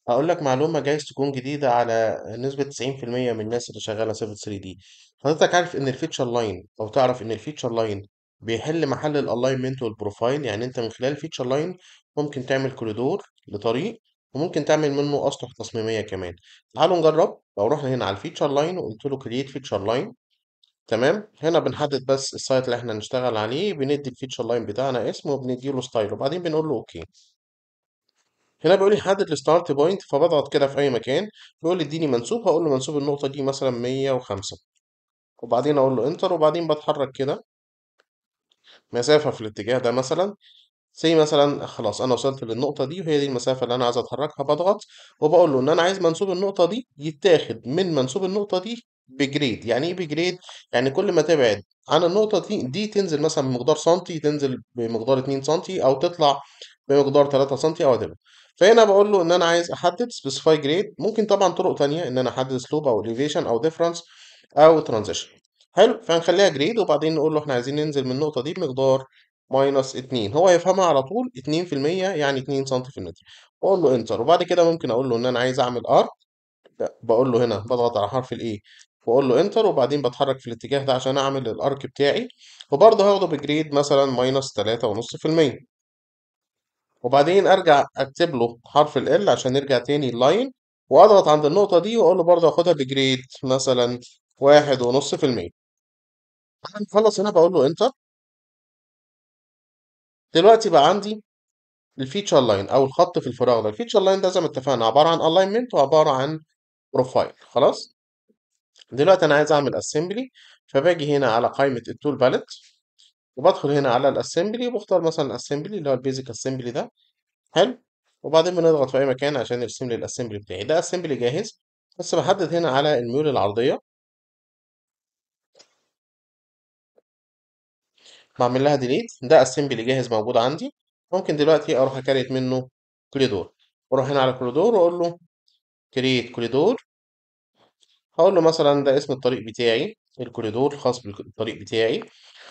هقول لك معلومة جايز تكون جديدة على نسبة 90% من الناس اللي شغالة سيفل 3 دي. حضرتك عارف إن الفيتشر لاين، أو تعرف إن الفيتشر لاين بيحل محل الألاينمنت والبروفايل؟ يعني أنت من خلال الفيتشر لاين ممكن تعمل كوريدور لطريق، وممكن تعمل منه أسطح تصميمية كمان. تعالوا نجرب. لو رحنا هنا على الفيتشر لاين وقلت له كرييت فيتشر لاين، تمام، هنا بنحدد بس السايت اللي احنا هنشتغل عليه، بندي الفيتشر لاين بتاعنا اسمه وبنديله ستايل، وبعدين بنقول له اوكي. هنا بيقول لي حدد الستارت بوينت، فبضغط كده في اي مكان. بيقول لي اديني منسوب، هقول له منسوب النقطه دي مثلا 105، وبعدين اقول له انتر، وبعدين بتحرك كده مسافه في الاتجاه ده مثلا. مثلا خلاص انا وصلت للنقطه دي وهي دي المسافه اللي انا عايز اتحركها. بضغط وبقول له ان انا عايز منسوب النقطه دي يتاخد من منسوب النقطه دي بجريد. يعني ايه بجريد؟ يعني كل ما تبعد عن النقطه دي تنزل مثلا بمقدار سنتي، تنزل بمقدار 2 سنتي، او تطلع بمقدار 3 سنتي، او whatever. فهنا بقول له ان انا عايز احدد سبيسيفاي جريد. ممكن طبعا طرق تانية ان انا احدد سلوب او elevation او ديفرنس او ترانزيشن. حلو، فهنخليها جريد، وبعدين نقول له احنا عايزين ننزل من النقطه دي بمقدار ماينس 2. هو يفهمها على طول 2%، يعني 2 سم في المتر. واقول له انتر، وبعد كده ممكن اقول له ان انا عايز اعمل ارك. بقول له هنا بضغط على حرف الاي واقول له انتر، وبعدين بتحرك في الاتجاه ده عشان اعمل الارك بتاعي. وبرضه هاخده بجريد مثلا ماينس 3.5%. وبعدين ارجع اكتب له حرف ال عشان نرجع تاني اللاين، واضغط عند النقطة دي واقول له برضه اخدها بجريد مثلا 1.5%. انا مخلص هنا بقول له انتر. دلوقتي بقى عندي الفيتشر لاين او الخط في الفراغ ده. الفيتشر لاين ده زي ما اتفقنا عباره عن الاينمنت وعباره عن بروفايل. خلاص، دلوقتي انا عايز اعمل اسمبلي. فباجي هنا على قائمه التول باليت، وبدخل هنا على الاسمبلي وبختار مثلا الاسمبلي اللي هو البيزك اسمبلي ده. حلو، وبعدين بنضغط في اي مكان عشان يرسم لي الاسمبلي بتاعي. ده اسمبلي جاهز، بس بحدد هنا على الميول العرضيه، بعمل لها ديليت. ده اسمبلي جاهز موجود عندي. ممكن دلوقتي اروح اكريت منه كوريدور، واروح هنا على كوريدور واقول له كريت كوريدور. هقول له مثلا ده اسم الطريق بتاعي، الكوريدور الخاص بالطريق بتاعي.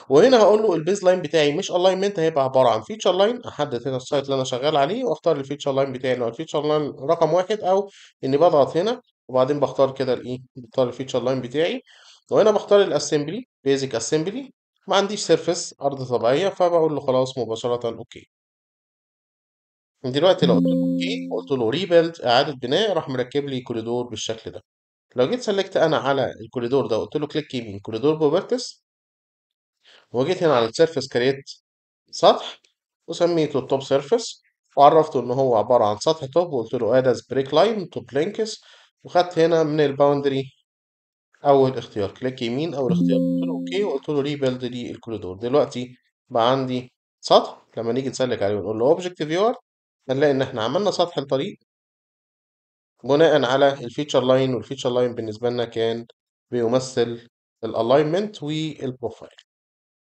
وهنا هقول له البيز لاين بتاعي مش الاينمنت، هيبقى عباره عن فيتشر لاين. احدد هنا السايت اللي انا شغال عليه واختار الفيتشر لاين بتاعي اللي هو الفيتشر لاين رقم واحد، او اني بضغط هنا وبعدين بختار كده الايه، بختار الفيتشر لاين بتاعي. وهنا بختار الاسمبلي بيزك اسمبلي. ما عنديش سيرفيس ارض طبيعيه، فبقول له خلاص مباشره اوكي. دلوقتي لو قلت له اوكي، قلت له ريبيلد اعاده بناء، راح مركب لي كوريدور بالشكل ده. لو جيت سلكت انا على الكوريدور ده قلت له كليك يمين كوريدور بروبرتس، وجيت هنا على السيرفيس كريت سطح، وسميته التوب سيرفيس، وعرفته ان هو عباره عن سطح توب، وقلت له اد از بريك لاين توب لينكس. وخدت هنا من الباوندري اول اختيار كليك يمين، اول اختيار قلت له اوكي، وقلت له ريبيلد لي الكوريدور. دلوقتي بقى عندي سطح. لما نيجي نسلك عليه ونقول له اوبجكت فيور، هنلاقي ان احنا عملنا سطح الطريق بناء على الفيتشر لاين. والفيتشر لاين بالنسبة لنا كان بيمثل الالاينمنت والبروفايل.